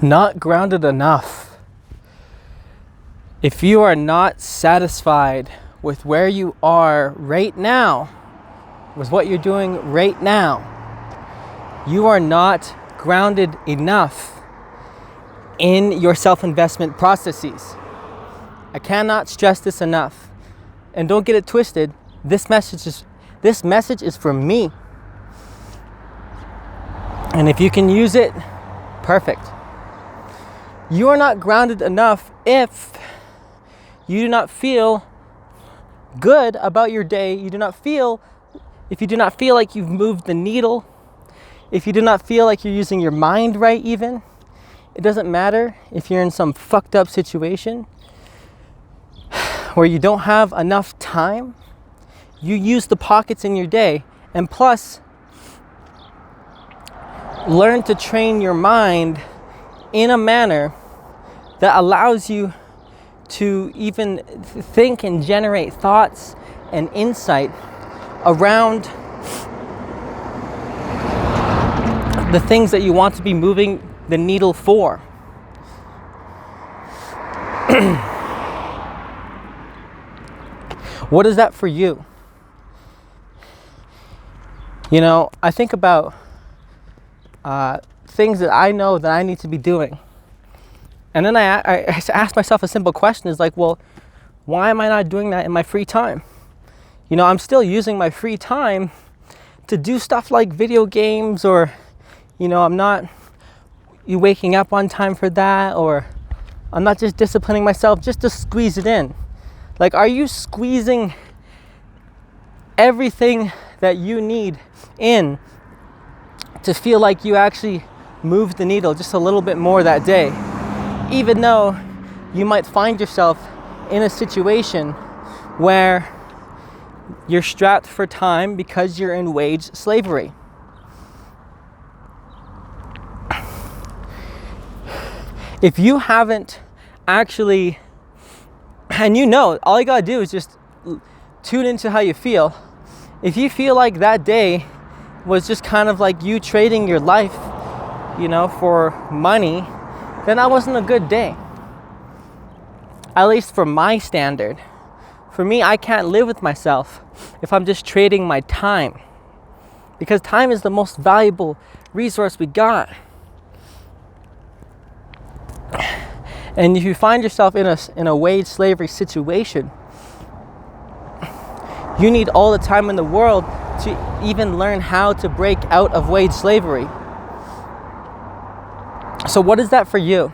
not grounded enough. If you are not satisfied with where you are right now, with what you're doing right now, you are not grounded enough in your self-investment processes. I cannot stress this enough. And don't get it twisted, this message is for me. And if you can use it, perfect. You are not grounded enough if you do not feel good about your day. If you do not feel like you've moved the needle, if you do not feel like you're using your mind right even, it doesn't matter if you're in some fucked up situation where you don't have enough time, you use the pockets in your day, and plus, learn to train your mind in a manner that allows you to even think and generate thoughts and insight around the things that you want to be moving the needle for. What is that for you? You know, I think about things that I know that I need to be doing. And then I ask myself a simple question, is like, well, why am I not doing that in my free time? You know, I'm still using my free time to do stuff like video games, or, you know, I'm not waking up on time for that, or I'm not just disciplining myself just to squeeze it in. Like, are you squeezing everything that you need in to feel like you actually moved the needle just a little bit more that day? Even though you might find yourself in a situation where you're strapped for time because you're in wage slavery. If you haven't actually, and you know, all you gotta do is just tune into how you feel. If you feel like that day was just kind of like you trading your life, you know, for money, then that wasn't a good day. At least for my standard. For me, I can't live with myself if I'm just trading my time. Because time is the most valuable resource we got. And if you find yourself in a wage slavery situation, you need all the time in the world to even learn how to break out of wage slavery. So what is that for you?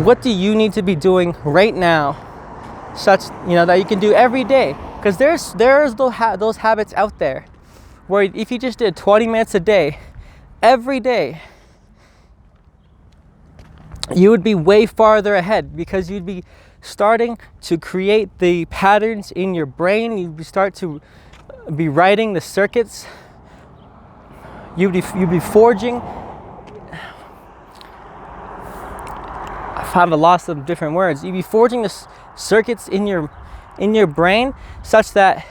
What do you need to be doing right now, such, you know, that you can do every day? Because there's those habits out there where if you just did 20 minutes a day, every day, you would be way farther ahead, because you'd be starting to create the patterns in your brain. You'd start to be writing the circuits. You'd be forging. I found a loss of different words. You'd be forging the circuits in your brain such that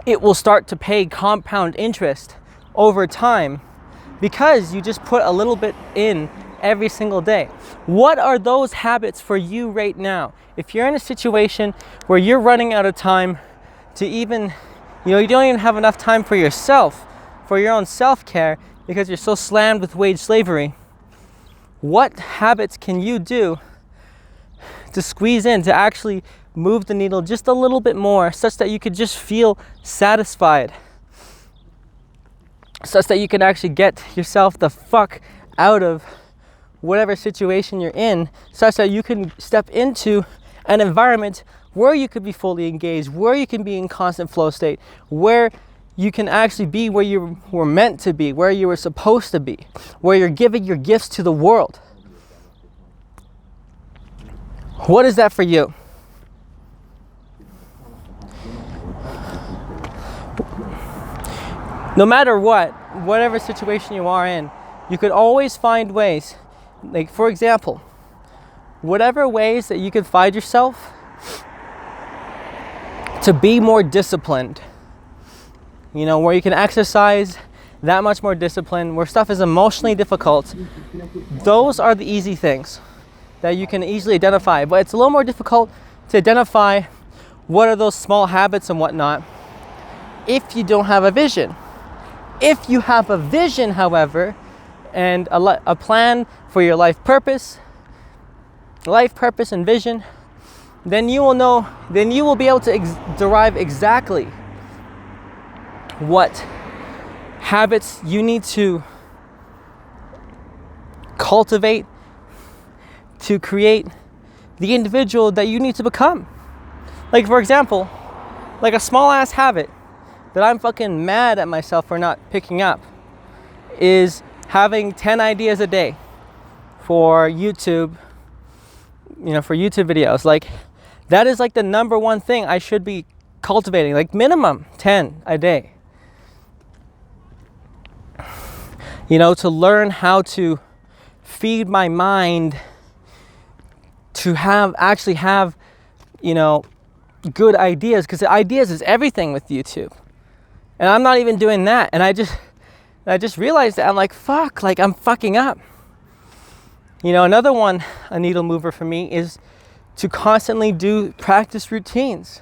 it will start to pay compound interest over time, because you just put a little bit in every single day. What are those habits for you right now? If you're in a situation where you're running out of time to even, you know, you don't even have enough time for yourself, for your own self-care, because you're so slammed with wage slavery, what habits can you do to squeeze in, to actually move the needle just a little bit more, such that you could just feel satisfied, such that you can actually get yourself the fuck out of whatever situation you're in, such that you can step into an environment where you could be fully engaged, where you can be in constant flow state, where you can actually be where you were meant to be, where you were supposed to be, where you're giving your gifts to the world. What is that for you? No matter what, whatever situation you are in, you could always find ways. Like, for example, whatever ways that you can find yourself to be more disciplined, you know, where you can exercise that much more discipline, where stuff is emotionally difficult, those are the easy things that you can easily identify. But it's a little more difficult to identify what are those small habits and whatnot if you don't have a vision. If you have a vision, however, and a plan for your life purpose and vision, then you will know, then you will be able to derive exactly what habits you need to cultivate to create the individual that you need to become. Like, for example, like a small ass habit that I'm fucking mad at myself for not picking up is having 10 ideas a day for YouTube, you know, for YouTube videos. Like, that is like the number one thing I should be cultivating, like minimum 10 a day. You know, to learn how to feed my mind to actually have, you know, good ideas, because ideas is everything with YouTube. And I'm not even doing that. And I just realized that I'm like, fuck, like I'm fucking up. You know, another one, a needle mover for me, is to constantly do practice routines.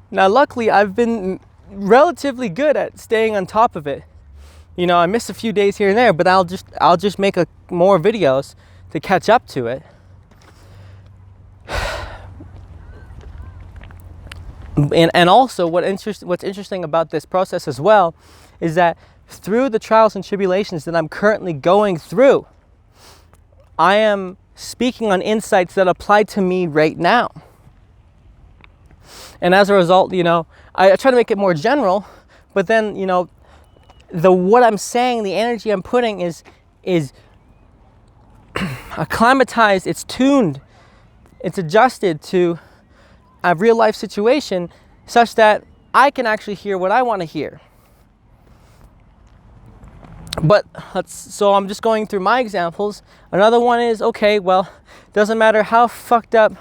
Now, luckily, I've been relatively good at staying on top of it. You know, I miss a few days here and there, but I'll just make more videos to catch up to it. And also, what's interesting about this process as well is that through the trials and tribulations that I'm currently going through, I am speaking on insights that apply to me right now. And as a result, you know, I try to make it more general, but then, you know, what I'm saying, the energy I'm putting is acclimatized, it's tuned, it's adjusted to a real life situation such that I can actually hear what I want to hear. But so I'm just going through my examples. Another one is, okay, well, doesn't matter how fucked up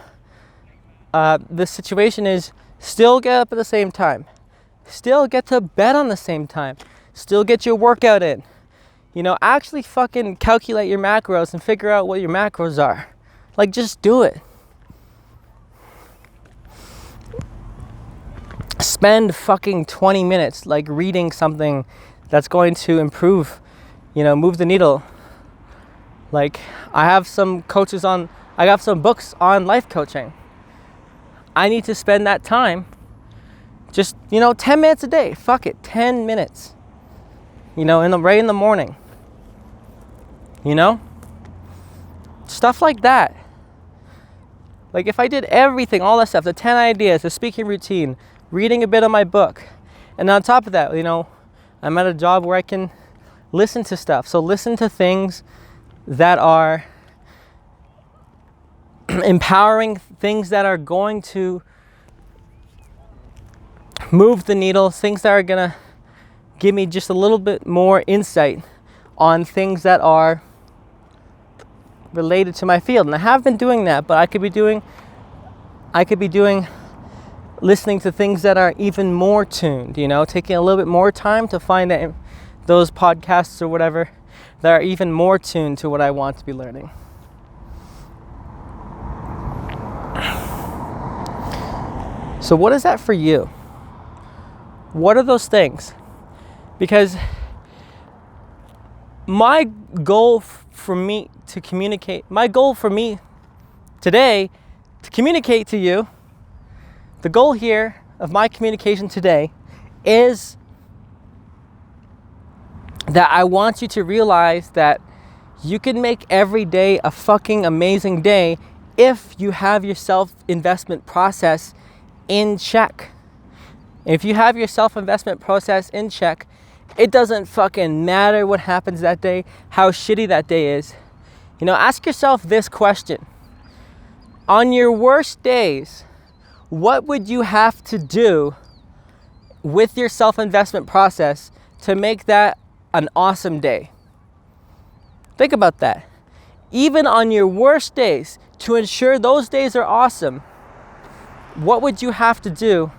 the situation is, still get up at the same time. Still get to bed on the same time. Still get your workout in. You know, actually fucking calculate your macros and figure out what your macros are. Like, just do it. Spend fucking 20 minutes like reading something that's going to improve, you know, move the needle. Like, I got some books on life coaching. I need to spend that time, just, you know, 10 minutes a day. Fuck it, 10 minutes. You know, right in the morning. You know? Stuff like that. Like, if I did everything, all that stuff, the 10 ideas, the speaking routine, reading a bit of my book, and on top of that, you know, I'm at a job where I can listen to stuff. So listen to things that are empowering, things that are going to move the needle, things that are gonna give me just a little bit more insight on things that are related to my field. And I have been doing that, but I could be doing listening to things that are even more tuned, you know, taking a little bit more time to find those podcasts or whatever that are even more tuned to what I want to be learning. So what is that for you? What are those things? Because my goal for me today to communicate to you, the goal here of my communication today is that I want you to realize that you can make every day a fucking amazing day if you have your self-investment process in check. If you have your self-investment process in check, it doesn't fucking matter what happens that day, how shitty that day is. You know, ask yourself this question. On your worst days, what would you have to do with your self-investment process to make that an awesome day? Think about that. Even on your worst days, to ensure those days are awesome, what would you have to do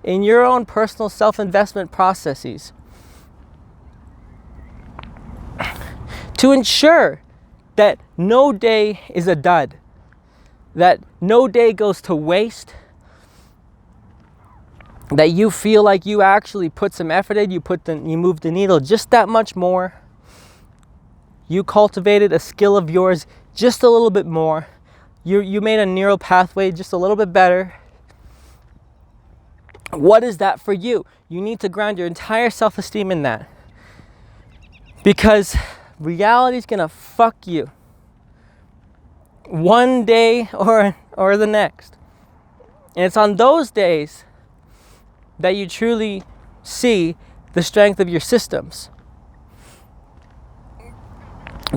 in your own personal self-investment processes to ensure that no day is a dud, that no day goes to waste, that you feel like you actually put some effort in, you moved the needle just that much more, you cultivated a skill of yours just a little bit more, you made a neural pathway just a little bit better. What is that for you? You need to ground your entire self-esteem in that, because reality is gonna fuck you one day or the next. And it's on those days that you truly see the strength of your systems,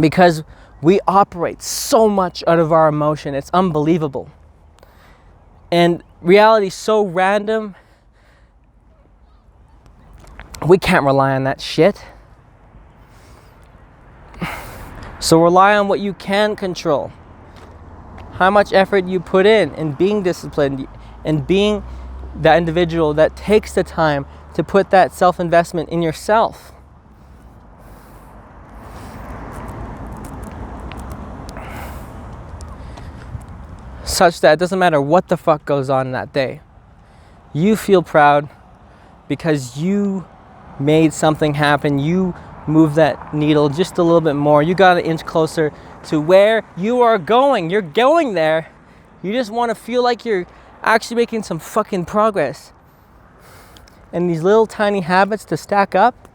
because we operate so much out of our emotion. It's unbelievable. And reality is so random. We can't rely on that shit. So rely on what you can control. How much effort you put in being disciplined and being that individual that takes the time to put that self-investment in yourself. Such that it doesn't matter what the fuck goes on in that day. You feel proud because you made something happen. You moved that needle just a little bit more. You got an inch closer to where you are going. You're going there. You just want to feel like you're actually making some fucking progress. And these little tiny habits to stack up,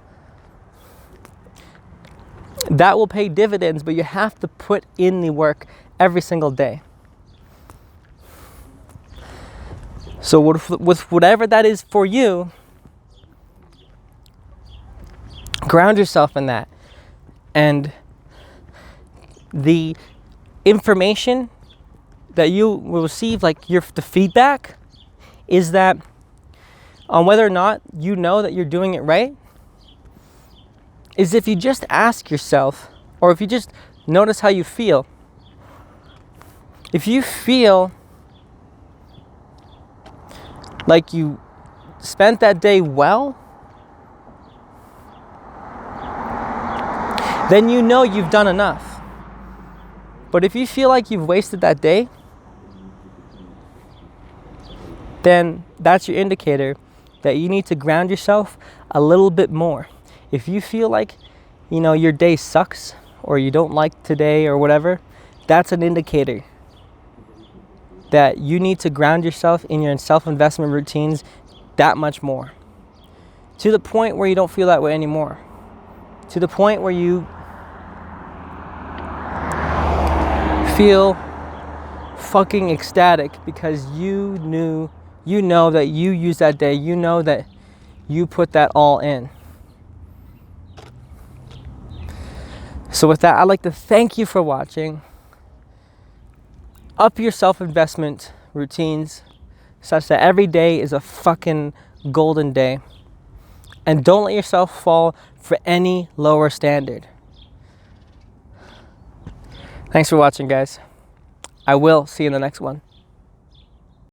that will pay dividends, but you have to put in the work every single day. So with whatever that is for you, ground yourself in that. And the information that you will receive, like the feedback, is that on whether or not you know that you're doing it right, is if you just ask yourself, or if you just notice how you feel. If you feel like you spent that day well, then you know you've done enough. But if you feel like you've wasted that day, then that's your indicator that you need to ground yourself a little bit more. If you feel like, your day sucks, or you don't like today or whatever, that's an indicator that you need to ground yourself in your self-investment routines that much more. To the point where you don't feel that way anymore. To the point where you feel fucking ecstatic because you know that you used that day, you know that you put that all in. So with that, I'd like to thank you for watching. Up your self-investment routines such that every day is a fucking golden day. And don't let yourself fall for any lower standard. Thanks for watching, guys. I will see you in the next one.